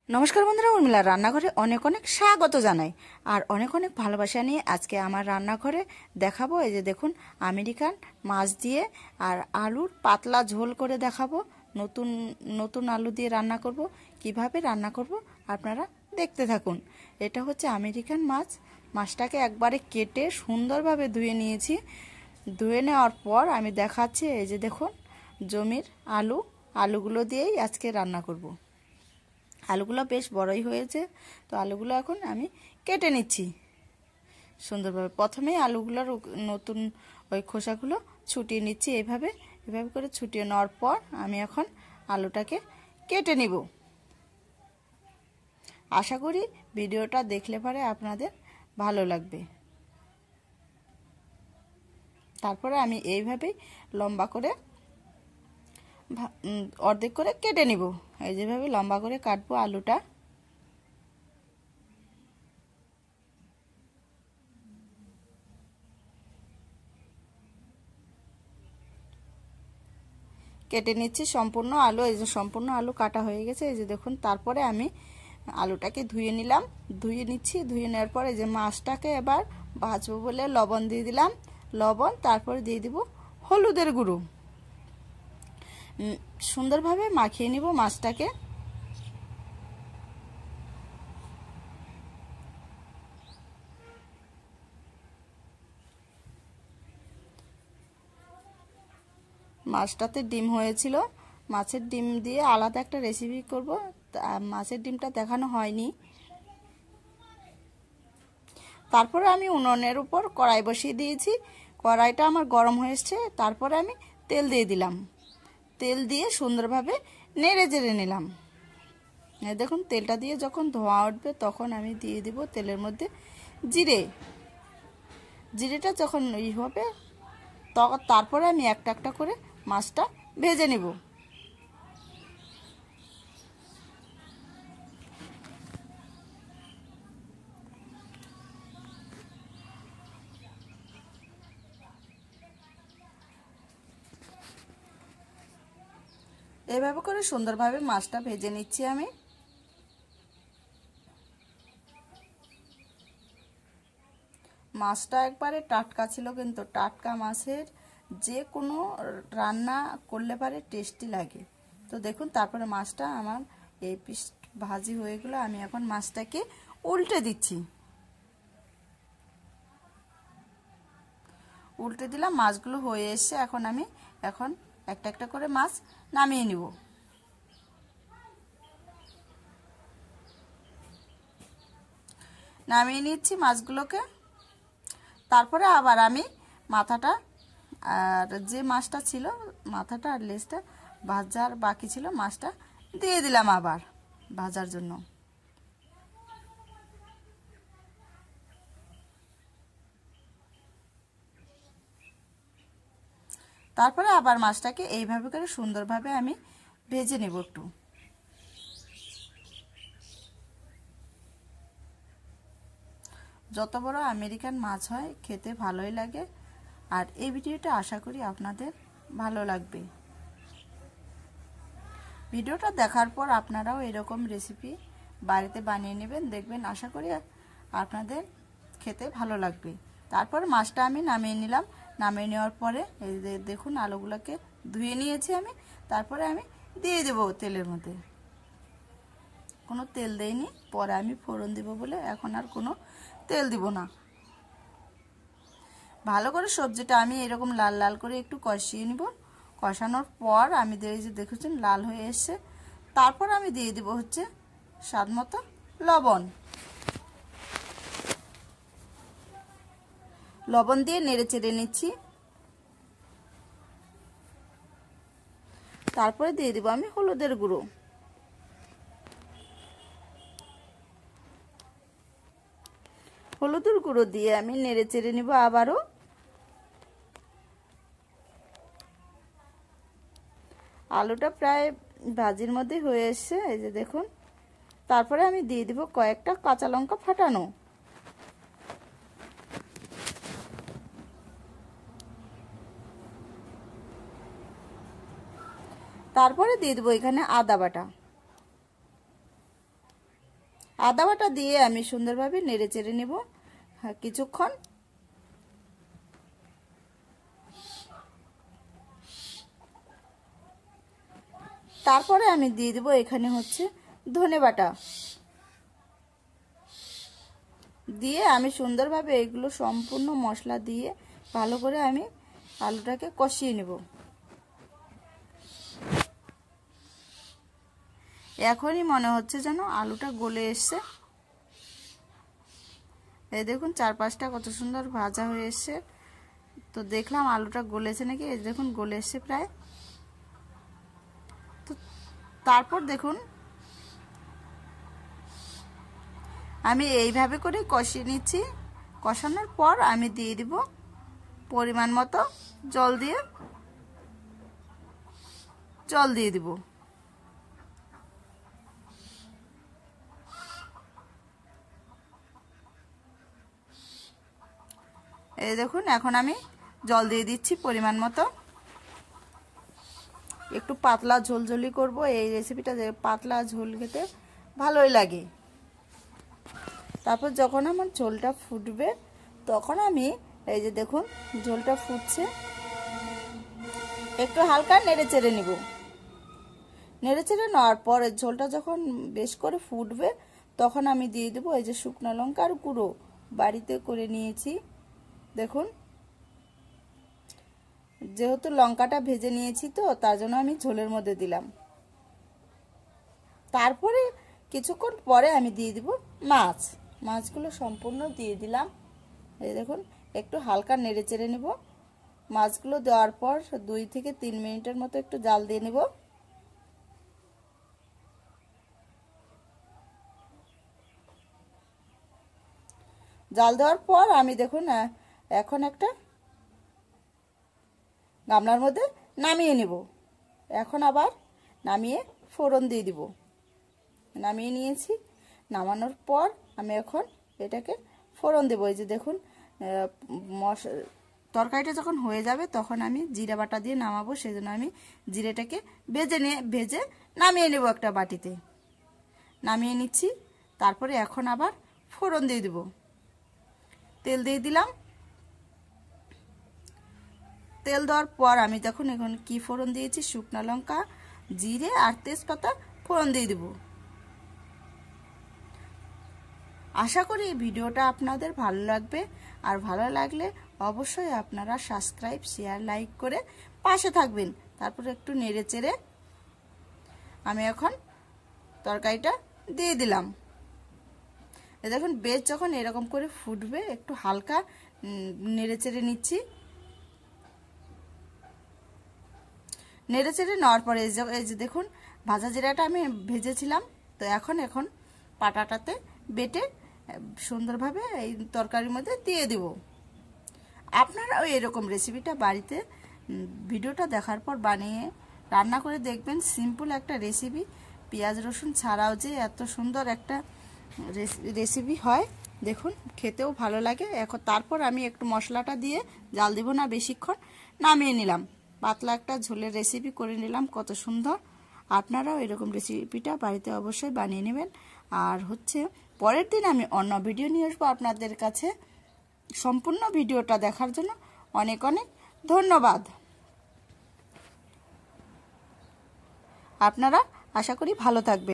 নমস্কার বন্ধুরা, উর্মিলার রান্নাঘরে অনেক অনেক স্বাগত জানাই আর অনেক অনেক ভালোবাসা নিয়ে আজকে আমার রান্নাঘরে দেখাবো। এই যে দেখুন, আমেরিকান মাছ দিয়ে আর আলুর পাতলা ঝোল করে দেখাবো। নতুন নতুন আলু দিয়ে রান্না করব। কিভাবে রান্না করব আপনারা দেখতে থাকুন। এটা হচ্ছে আমেরিকান মাছ। মাছটাকে একবারে কেটে সুন্দরভাবে ধুয়ে নিয়েছি। ধুয়ে নেওয়ার পর আমি দেখাচ্ছি। এই যে দেখুন, জমির আলুগুলো দিয়েই আজকে রান্না করব। আলুগুলো বেশ বড়ই হয়েছে, তো আলুগুলো এখন আমি কেটে নিচ্ছি সুন্দরভাবে। প্রথমেই আলুগুলোর নতুন ওই খোসাগুলো ছুটিয়ে নিচ্ছি। এভাবে করে ছুটিয়ে নেওয়ার পর আমি এখন আলুটাকে কেটে নিব। আশা করি ভিডিওটা দেখলে পরে আপনাদের ভালো লাগবে। তারপরে আমি এইভাবেই লম্বা করে অর্ধেক করে কেটে নিব। এই যেভাবে লম্বা করে কাটবো আলুটা। কেটে নিচ্ছি সম্পূর্ণ আলু। এই যে সম্পূর্ণ আলু কাটা হয়ে গেছে। এই যে দেখুন, তারপরে আমি আলুটাকে ধুয়ে নিলাম। ধুয়ে নিচ্ছি। ধুয়ে নেওয়ার পরে যে মাছটাকে এবার ভাজবো বলে লবণ দিয়ে দিলাম। লবণ, তারপরে দিয়ে দিব হলুদের গুঁড়ো। সুন্দরভাবে মাখিয়ে নিব মাছটাকে। মাছটাতে ডিম হয়েছিল। মাছের ডিম দিয়ে আলাদা একটা রেসিপি করব। মাছের ডিমটা দেখানো হয়নি। তারপরে আমি উনুনের উপর কড়াই বসিয়ে দিয়েছি। কড়াইটা আমার গরম হয়েছে। তারপরে আমি তেল দিয়ে দিলাম। তেল দিয়ে সুন্দরভাবে নেড়ে চেড়ে নিলাম। দেখুন, তেলটা দিয়ে যখন ধোঁয়া উঠবে তখন আমি দিয়ে দিব তেলের মধ্যে জিরেটা যখন হবে তখন তারপরে আমি একটা একটা করে মাছটা ভেজে নিব। এভাবে করে সুন্দরভাবে মাছটা ভেজে নিচ্ছি আমি। মাছটা একবারে টাটকা ছিল, কিন্তু টাটকা মাছের যে কোনো রান্না করলে পারে টেস্টি লাগে। তো দেখুন, তারপরে মাছটা আমার এই পিস ভাজি হয়ে গেল। আমি এখন মাছটাকে উল্টে দিচ্ছি। উল্টে দিলাম। মাছগুলো হয়ে এসছে। এখন আমি একটা একটা করে মাছ নামিয়ে নিব। নামিয়ে নিচ্ছি মাছগুলোকে। তারপরে আবার আমি মাথাটা আর যে মাছটা ছিল, মাথাটা আর লেজটা ভাজার বাকি ছিল, মাছটা দিয়ে দিলাম আবার ভাজার জন্য। তারপরে আবার মাছটাকে এইভাবে করে সুন্দরভাবে আমি ভেজে নেব একটু। যত বড় আমেরিকান মাছ হয় খেতে ভালোই লাগে। আর এই ভিডিওটা আশা করি আপনাদের ভালো লাগবে। ভিডিওটা দেখার পর আপনারাও এরকম রেসিপি বাড়িতে বানিয়ে নেবেন। দেখবেন আশা করি আপনাদের খেতে ভালো লাগবে। তারপর মাছটা আমি নামিয়ে নিলাম। নামিয়ে নেওয়ার পরে এই যে দেখুন, আলুগুলোকে ধুয়ে নিয়েছি আমি। তারপরে আমি দিয়ে দেব তেলের মধ্যে। কোনো তেল দেইনি, পরে আমি ফোড়ন দিব বলে এখন আর কোনো তেল দিব না। ভালো করে সবজিটা আমি এরকম লাল লাল করে একটু কষিয়ে নিব। কষানোর পর আমি এই যে দেখেছেন লাল হয়ে এসছে। তারপর আমি দিয়ে দিব হচ্ছে স্বাদ মতো লবণ। লবণ দিয়ে নেড়ে চেড়ে নিচ্ছি। তারপরে দিয়ে দিব আমি হলুদের গুঁড়ো। হলুদের গুঁড়ো দিয়ে আমি নেড়ে চেড়ে নিব আবারও। আলুটা প্রায় ভাজির মধ্যে হয়ে এসছে। এই যে দেখুন, তারপরে আমি দিয়ে দিব কয়েকটা কাঁচা লঙ্কা ফাটানো। তারপরে দিয়ে দেবো এখানে আদা বাটা। আদা বাটা দিয়ে আমি সুন্দরভাবে নেড়ে চেড়ে নেব কিছুক্ষণ। তারপরে আমি দিয়ে দেব এখানে হচ্ছে ধনে বাটা, দিয়ে আমি সুন্দরভাবে এগুলো সম্পূর্ণ মশলা দিয়ে ভালো করে আমি আলুটাকে কষিয়ে নেব। এখনই মনে হচ্ছে যেন আলুটা গলে এসছে। এই দেখুন চারপাশটা কত সুন্দর ভাজা হয়ে এসছে। তো দেখলাম আলুটা গলেছে নাকি, এই দেখুন গলে এসছে প্রায়। তো তারপর দেখুন আমি এইভাবে করে কষিয়ে নিচ্ছি। কষানোর পর আমি দিয়ে দিব পরিমাণ মতো জল দিয়ে দিব। এই দেখুন এখন আমি জল দিয়ে দিচ্ছি পরিমাণ মতো। একটু পাতলা ঝোলঝোলি করব। এই রেসিপিটা যে পাতলা ঝোল খেতে ভালোই লাগে। তারপর যখন আমার ঝোলটা ফুটবে তখন আমি এই যে দেখুন ঝোলটা ফুটছে, একটু হালকা নেড়ে চেড়ে নিব। নেড়ে চেড়ে নেওয়ার পর ঝোলটা যখন বেশ করে ফুটবে তখন আমি দিয়ে দেবো এই যে শুকনো লঙ্কার গুঁড়ো বাড়িতে করে নিয়েছি। দেখুন যেহেতু লঙ্কাটা ভেজে নিয়েছি তো তার জন্য আমি ঝোলের মধ্যে দিলাম। তারপরে কিছুক্ষণ পরে আমি দিয়ে দিব মাছগুলো সম্পূর্ণ দিয়ে দিলাম। এই দেখুন একটু হালকা নেড়ে চেড়ে নেব। মাছগুলো দেওয়ার পর 2 থেকে 3 মিনিটের মতো একটু জাল দিয়ে নেব। জাল দেওয়ার পর আমি দেখুন এখন একটা গামলার মধ্যে নামিয়ে নেব। এখন আবার নামিয়ে ফোড়ন দিয়ে দিব। নামিয়ে নিয়েছি। নামানোর পর আমি এখন এটাকে ফোড়ন দেবো। এই যে দেখুন তরকারিটা যখন হয়ে যাবে তখন আমি জিরা বাটা দিয়ে নামাবো, সেজন্য আমি জিরেটাকে ভেজে নামিয়ে নেব একটা বাটিতে। নামিয়ে নিচ্ছি। তারপরে এখন আবার ফোড়ন দিয়ে দেব। তেল দিয়ে দিলাম। তেল দেওয়ার পর আমি দেখুন এখন কি ফোড়ন দিয়েছি, শুকনো লঙ্কা, জিরে আর তেজপাতা ফোড়ন দিয়ে দেব। আশা করি এই ভিডিওটা আপনাদের ভালো লাগবে। আর ভালো লাগলে অবশ্যই আপনারা সাবস্ক্রাইব, শেয়ার, লাইক করে পাশে থাকবেন। তারপর একটু নেড়ে চেড়ে আমি এখন তরকারিটা দিয়ে দিলাম। দেখুন বেশ যখন এরকম করে ফুটবে একটু হালকা নেড়ে চেড়ে নিচ্ছি। নেড়ে চেড়ে নেওয়ার পরে এই যে দেখুন ভাজা জিরাটা আমি ভেজেছিলাম, তো এখন পাটাটাতে বেটে সুন্দরভাবে এই তরকারির মধ্যে দিয়ে দেব। আপনারাও এরকম রেসিপিটা বাড়িতে ভিডিওটা দেখার পর বানিয়ে রান্না করে দেখবেন। সিম্পল একটা রেসিপি, পেঁয়াজ রসুন ছাড়াও যে এত সুন্দর একটা রেসিপি হয়, দেখুন খেতেও ভালো লাগে। এখন তারপর আমি একটু মশলাটা দিয়ে জাল দেব না বেশিক্ষণ, নামিয়ে নিলাম। পাতলা একটা ঝোলের রেসিপি করে নিলাম, কত সুন্দর। আপনারাও এরকম রেসিপিটা বাড়িতে অবশ্যই বানিয়ে নেবেন। আর হচ্ছে পরের দিন আমি অন্য ভিডিও নিয়ে আসবো আপনাদের কাছে। সম্পূর্ণ ভিডিওটা দেখার জন্য অনেক অনেক ধন্যবাদ। আপনারা আশা করি ভালো থাকবেন।